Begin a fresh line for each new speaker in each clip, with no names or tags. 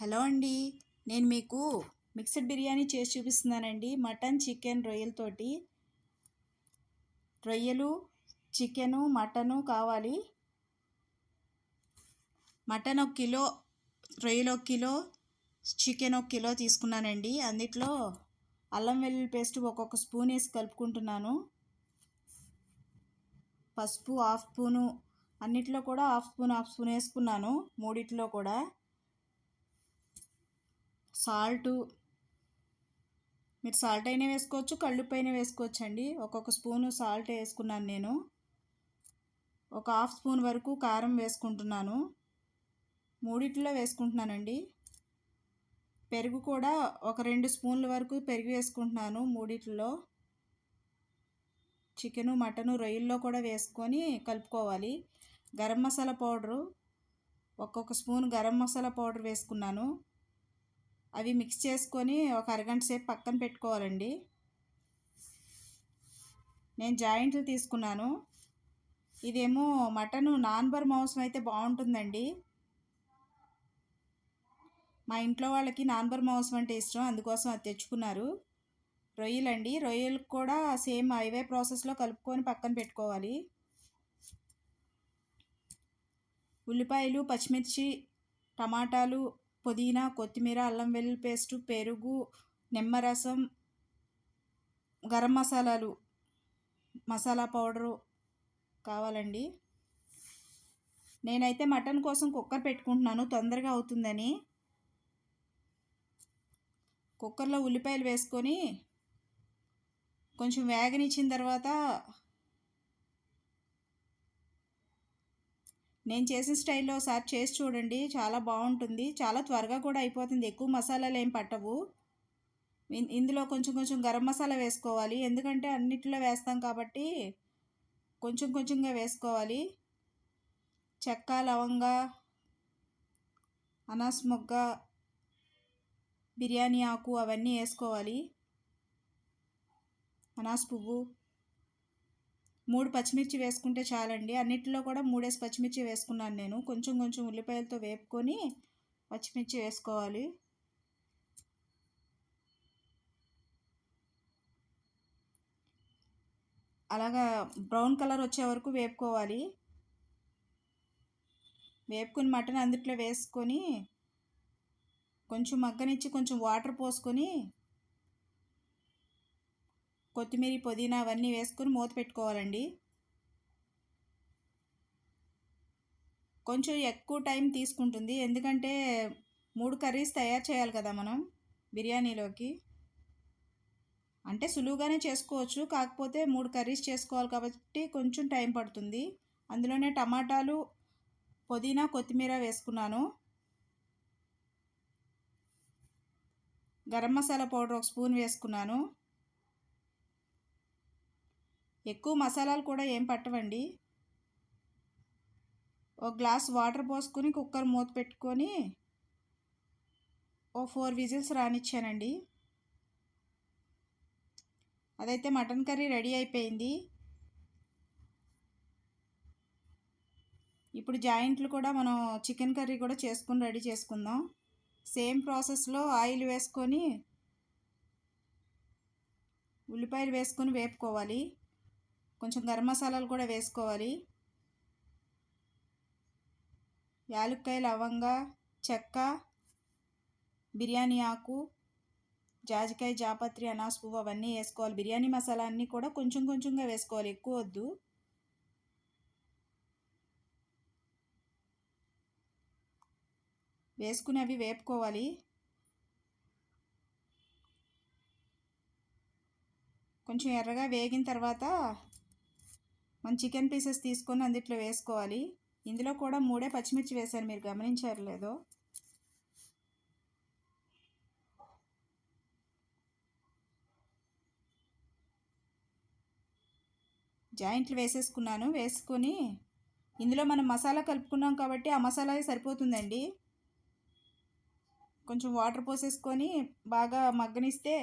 Hello అండి. నేను మీకు మిక్స్డ్ బిర్యానీ చేసి చూపిస్తున్నానండి. మటన్, చికెన్, రొయ్యలతోటి. రొయ్యలు, చికెను, మటను కావాలి. మటన్ 1 కిలో, రొయ్యలు 1 కిలో, చికెన్ 1 కిలో తీసుకున్నానండి. అందులో అల్లం వెల్లుల్లి పేస్ట్ ఒక్కొక్క స్పూన్ వేసి కలుపుకుంటున్నాను. పసుపు 1/2 స్పూను, అన్నిట్లో కూడా 1/2 స్పూన్ వేసుకున్నాను. మూడిట్లో కూడా సాల్టు, మీరు సాల్ట్ అయినా వేసుకోవచ్చు, కళ్ళుప్పు అయినా వేసుకోవచ్చు అండి. ఒక్కొక్క స్పూను సాల్ట్ వేసుకున్నాను నేను. ఒక 1/2 స్పూన్ వరకు కారం వేసుకుంటున్నాను. మూడిట్లో వేసుకుంటున్నానండి. పెరుగు కూడా ఒక 2 స్పూన్ల వరకు పెరుగు వేసుకుంటున్నాను మూడిట్లో. చికెను, మటను, రొయ్యల్లో కూడా వేసుకొని కలుపుకోవాలి. గరం మసాలా పౌడరు ఒక్కొక్క స్పూన్ గరం మసాలా పౌడర్ వేసుకున్నాను. అవి మిక్స్ చేసుకొని ఒక అరగంట సేపు పక్కన పెట్టుకోవాలండి. నేను జాయింట్లు తీసుకున్నాను. ఇదేమో మటను నాన్బర్ మాంసం అయితే బాగుంటుందండి. మా ఇంట్లో వాళ్ళకి నాన్బర్ మాంసం అంటే ఇష్టం, అందుకోసం అది తెచ్చుకున్నారు. రొయ్యలండి, రొయ్యలకు కూడా సేమ్ అవే ప్రాసెస్లో కలుపుకొని పక్కన పెట్టుకోవాలి. ఉల్లిపాయలు, పచ్చిమిర్చి, టమాటాలు, పుదీనా, కొత్తిమీర, అల్లం వెల్లుల్లి పేస్టు, పెరుగు, నిమ్మరసం, గరం మసాలాలు, మసాలా పౌడరు కావాలండి. నేనైతే మటన్ కోసం కుక్కర్ పెట్టుకుంటున్నాను, తొందరగా అవుతుందని. కుక్కర్లో ఉల్లిపాయలు వేసుకొని కొంచెం వేగనిచ్చిన తర్వాత నేను చేసిన స్టైల్లో ఒకసారి చేసి చూడండి, చాలా బాగుంటుంది. చాలా త్వరగా కూడా అయిపోతుంది, ఎక్కువ మసాలాలు ఏం పట్టవు. ఇందులో కొంచెం కొంచెం గరం మసాలా వేసుకోవాలి, ఎందుకంటే అన్నిట్లో వేస్తాం కాబట్టి కొంచెం కొంచెంగా వేసుకోవాలి. చెక్క, లవంగ, అనాస్ మొగ్గ, బిర్యానీ ఆకు అవన్నీ వేసుకోవాలి. అనాస్ పువ్వు, 3 పచ్చిమిర్చి వేసుకుంటే చాలండి. అన్నిటిలో కూడా 3 పచ్చిమిర్చి వేసుకున్నాను నేను. కొంచెం కొంచెం ఉల్లిపాయలతో వేపుకొని పచ్చిమిర్చి వేసుకోవాలి. అలాగా బ్రౌన్ కలర్ వచ్చే వరకు వేపుకోవాలి. వేపుకొని మటన్ అందుట్లో వేసుకొని కొంచెం మగ్గనిచ్చి కొంచెం వాటర్ పోసుకొని కొత్తిమీర, పుదీనా అవన్నీ వేసుకొని మూత పెట్టుకోవాలండి. కొంచెం ఎక్కువ టైం తీసుకుంటుంది, ఎందుకంటే 3 కర్రీస్ తయారు చేయాలి కదా మనం బిర్యానీలోకి. అంటే సులువుగానే చేసుకోవచ్చు, కాకపోతే 3 కర్రీస్ చేసుకోవాలి కాబట్టి కొంచెం టైం పడుతుంది. అందులోనే టమాటాలు, పుదీనా, కొత్తిమీర వేసుకున్నాను. గరం మసాలా పౌడర్ 1 స్పూన్ వేసుకున్నాను. ఎక్కువ మసాలాలు కూడా ఏం పట్టవండి. 1 గ్లాస్ వాటర్ పోసుకొని కుక్కర్ మూత పెట్టుకొని 4 విజిల్స్ రానిచ్చానండి. అదైతే మటన్ కర్రీ రెడీ అయిపోయింది. ఇప్పుడు జాయింట్లు కూడా మనం చికెన్ కర్రీ కూడా చేసుకుని రెడీ చేసుకుందాం. సేమ్ ప్రాసెస్లో ఆయిల్ వేసుకొని ఉల్లిపాయలు వేసుకొని వేపుకోవాలి. కొంచెం గరం మసాలాలు కూడా వేసుకోవాలి. యాలక్కాయ, లవంగ, చెక్క, బిర్యానీ ఆకు, జాజికాయ, జాపత్రి, అనాస్ పువ్వు అవన్నీ వేసుకోవాలి. బిర్యానీ మసాలా అన్నీ కూడా కొంచెం కొంచెంగా వేసుకోవాలి, ఎక్కువ వద్దు. వేసుకుని అవి వేపుకోవాలి. కొంచెం ఎర్రగా వేగిన తర్వాత మన చికెన్ పీసెస్ తీసుకొని అందుట్లో వేసుకోవాలి. ఇందులో కూడా 3 పచ్చిమిర్చి వేశాను, మీరు గమనించారు లేదో. జాయింట్లు వేసేసుకున్నాను. వేసుకొని ఇందులో మనం మసాలా కలుపుకున్నాం కాబట్టి ఆ మసాలా సరిపోతుందండి. కొంచెం వాటర్ పోసేసుకొని బాగా మగ్గనిస్తే,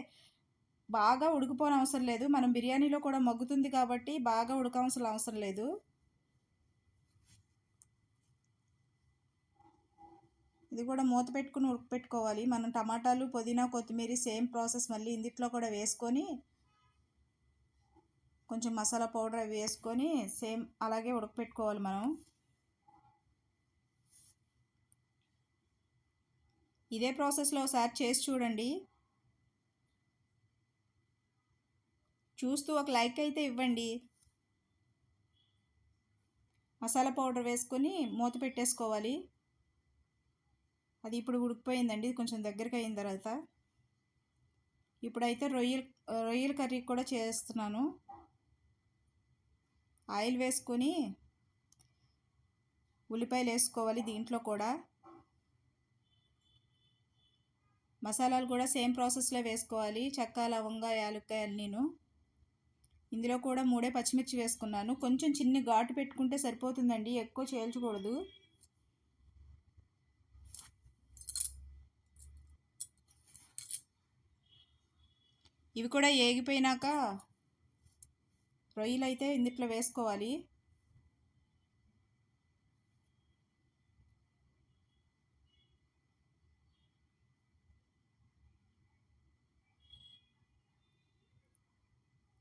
బాగా ఉడికిపోని అవసరం లేదు, మనం బిర్యానీలో కూడా మగ్గుతుంది కాబట్టి బాగా ఉడకవలసిన అవసరం లేదు. ఇది కూడా మూత పెట్టుకుని ఉడకపెట్టుకోవాలి. మనం టమాటాలు, పుదీనా, కొత్తిమీర సేమ్ ప్రాసెస్ మళ్ళీ ఇందులో కూడా వేసుకొని కొంచెం మసాలా పౌడర్ అవి వేసుకొని సేమ్ అలాగే ఉడకపెట్టుకోవాలి మనం. ఇదే ప్రాసెస్లో ఒకసారి చేసి చూడండి. చూస్తూ ఒక లైక్ అయితే ఇవ్వండి. మసాలా పౌడర్ వేసుకొని మూత పెట్టేసుకోవాలి. అది ఇప్పుడు ఉడికిపోయిందండి, కొంచెం దగ్గరికి అయిన తర్వాత. ఇప్పుడైతే రొయ్యల కర్రీ కూడా చేస్తున్నాను. ఆయిల్ వేసుకొని ఉల్లిపాయలు వేసుకోవాలి. దీంట్లో కూడా మసాలాలు కూడా సేమ్ ప్రాసెస్లో వేసుకోవాలి. చెక్క, లవంగా, యాలక్కాయ అన్నీను. ఇందులో కూడా 3 పచ్చిమిర్చి వేసుకున్నాను. కొంచెం చిన్న ఘాటు పెట్టుకుంటే సరిపోతుందండి, ఎక్కువ చేల్చకూడదు. ఇవి కూడా ఏగిపోయినాక రొయ్యలు అయితే ఇందులో వేసుకోవాలి.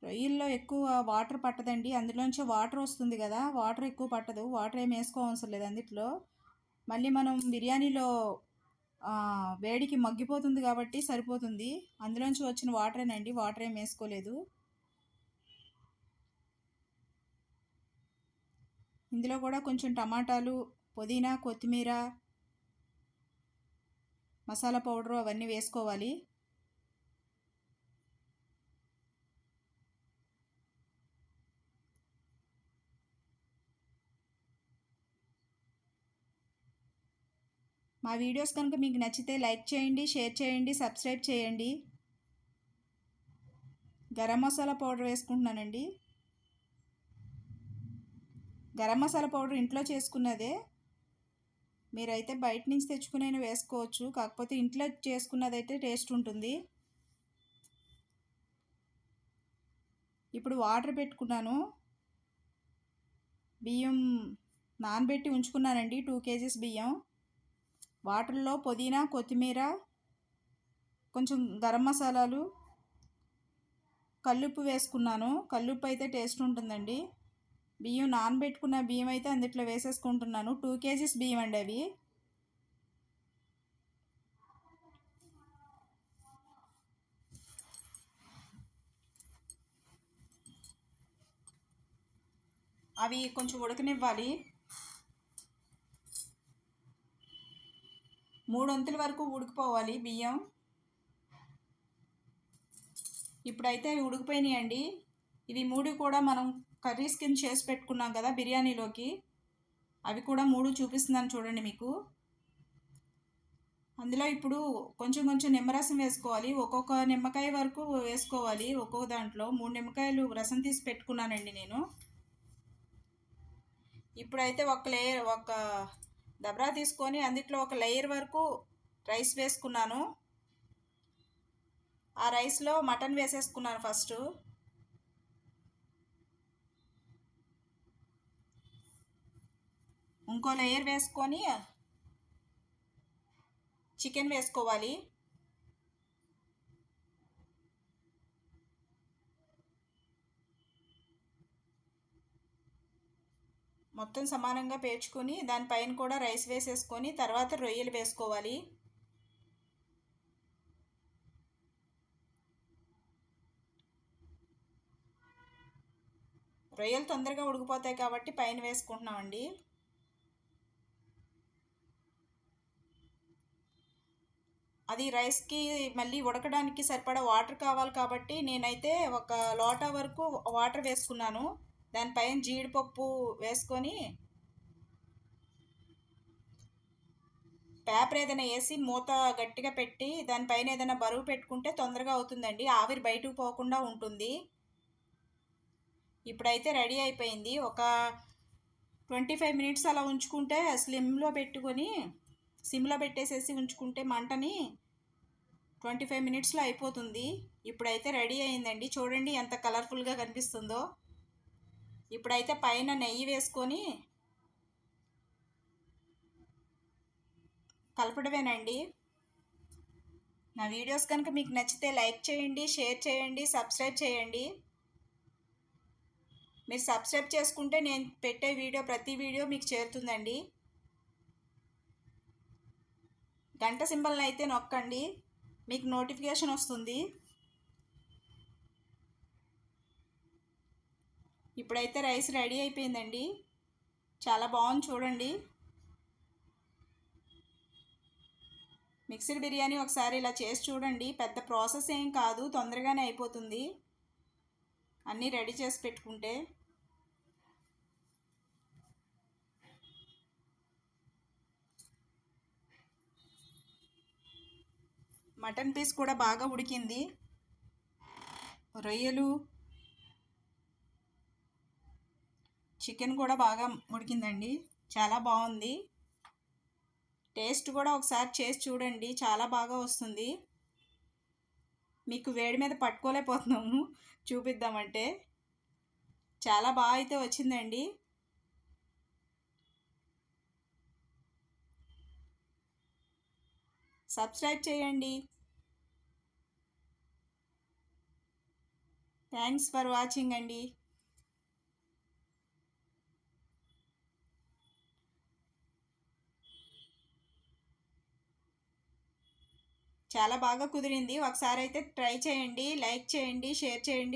రొయ్యల్లో ఎక్కువ వాటర్ పట్టదండి, అందులోంచి వాటర్ వస్తుంది కదా, వాటర్ ఎక్కువ పట్టదు. వాటర్ ఏం వేసుకోవసరం లేదు అందులో. మళ్ళీ మనం బిర్యానీలో వేడికి మగ్గిపోతుంది కాబట్టి సరిపోతుంది. అందులోంచి వచ్చిన వాటరేనండి, వాటర్ ఏం వేసుకోలేదు. ఇందులో కూడా కొంచెం టమాటాలు, పుదీనా, కొత్తిమీర, మసాలా పౌడరు అవన్నీ వేసుకోవాలి. మా వీడియోస్ కనుక మీకు నచ్చితే లైక్ చేయండి, షేర్ చేయండి, సబ్స్క్రైబ్ చేయండి. గరం మసాలా పౌడర్ వేసుకుంటున్నానండి. గరం మసాలా పౌడర్ ఇంట్లో చేసుకున్నదే, మీరైతే బయట నుంచి తెచ్చుకునే వేసుకోవచ్చు. కాకపోతే ఇంట్లో చేసుకున్నదైతే టేస్ట్ ఉంటుంది. ఇప్పుడు వాటర్ పెట్టుకున్నాను. బియ్యం నానబెట్టి ఉంచుకున్నానండి, 2 kgs బియ్యం. వాటర్లో పుదీనా, కొత్తిమీర, కొంచెం గరం మసాలాలు, కల్లుప్పు వేసుకున్నాను. కల్లుప్పు అయితే టేస్ట్ ఉంటుందండి. బియ్యం నానబెట్టుకున్న బియ్యం అయితే అందులో వేసేసుకుంటున్నాను. 2 kgs బియ్యం అండి అవి. అవి కొంచెం ఉడకనివ్వాలి. 3 వంతుల వరకు ఉడికిపోవాలి బియ్యం. ఇప్పుడైతే అవి ఉడికిపోయినాయండి. ఇవి 3 కూడా మనం కర్రీస్ కింద చేసి పెట్టుకున్నాం కదా బిర్యానీలోకి, అవి కూడా 3 చూపిస్తున్నాను చూడండి మీకు. అందులో ఇప్పుడు కొంచెం కొంచెం నిమ్మరసం వేసుకోవాలి. ఒక్కొక్క నిమ్మకాయ వరకు వేసుకోవాలి. ఒక్కొక్క దాంట్లో 3 నిమ్మకాయలు రసం తీసి పెట్టుకున్నానండి నేను. ఇప్పుడైతే ఒక దబరా తీసుకొని అందులో ఒక లేయర్ వరకు రైస్ వేసుకున్నాను. ఆ రైస్లో మటన్ వేసేసుకున్నాను ఫస్ట్. ఇంకో లేయర్ వేసుకొని చికెన్ వేసుకోవాలి. మొత్తం సమానంగా పేర్చుకొని దానిపైన కూడా రైస్ వేసేసుకొని తర్వాత రొయ్యలు వేసుకోవాలి. రొయ్యలు తొందరగా ఉడికిపోతాయి కాబట్టి పైన వేసుకుంటున్నామండి. అది రైస్కి మళ్ళీ ఉడకడానికి సరిపడా వాటర్ కావాలి కాబట్టి నేనైతే ఒక లోటా వరకు వాటర్ వేసుకున్నాను. దానిపైన జీడిపప్పు వేసుకొని పేపర్ ఏదైనా వేసి మూత గట్టిగా పెట్టి దానిపైన ఏదైనా బరువు పెట్టుకుంటే తొందరగా అవుతుందండి, ఆవిరి బయటకు పోకుండా ఉంటుంది. ఇప్పుడైతే రెడీ అయిపోయింది. ఒక 25 మినిట్స్ అలా ఉంచుకుంటే సిమ్లో పెట్టేసేసి ఉంచుకుంటే మంటని 25 మినిట్స్లో అయిపోతుంది. ఇప్పుడైతే రెడీ అయిందండి, చూడండి ఎంత కలర్ఫుల్గా కనిపిస్తుందో. ఇప్పుడైతే పైన నెయ్యి వేసుకొని కలపడమేనండి. నా వీడియోస్ కనుక మీకు నచ్చితే లైక్ చేయండి, షేర్ చేయండి, సబ్స్క్రైబ్ చేయండి. మీరు సబ్స్క్రైబ్ చేసుకుంటే నేను పెట్టే ప్రతి వీడియో మీకు చేరుతుందండి. గంట సింబల్ని అయితే నొక్కండి, మీకు నోటిఫికేషన్ వస్తుంది. ఇప్పుడైతే రైస్ రెడీ అయిపోయిందండి. చాలా బాగుంది చూడండి. మిక్స్డ్ బిర్యానీ ఒకసారి ఇలా చేసి చూడండి. పెద్ద ప్రాసెస్ ఏం కాదు, తొందరగానే అయిపోతుంది అన్నీ రెడీ చేసి పెట్టుకుంటే. మటన్ పీస్ కూడా బాగా ఉడికింది. రొయ్యలు, చికెన్ కూడా బాగా ఉడికిందండి. చాలా బాగుంది. టేస్ట్ కూడా ఒకసారి చేసి చూడండి, చాలా బాగా వస్తుంది. మీకు వేడి మీద పట్టుకోలేకపోతున్నాము చూపిద్దామంటే. చాలా బాగా అయితే వచ్చిందండి. సబ్స్క్రైబ్ చేయండి. థ్యాంక్స్ ఫర్ వాచింగ్ అండి. చాలా బాగా కుదిరింది. ఒకసారి అయితే ట్రై చేయండి, లైక్ చేయండి, షేర్ చేయండి.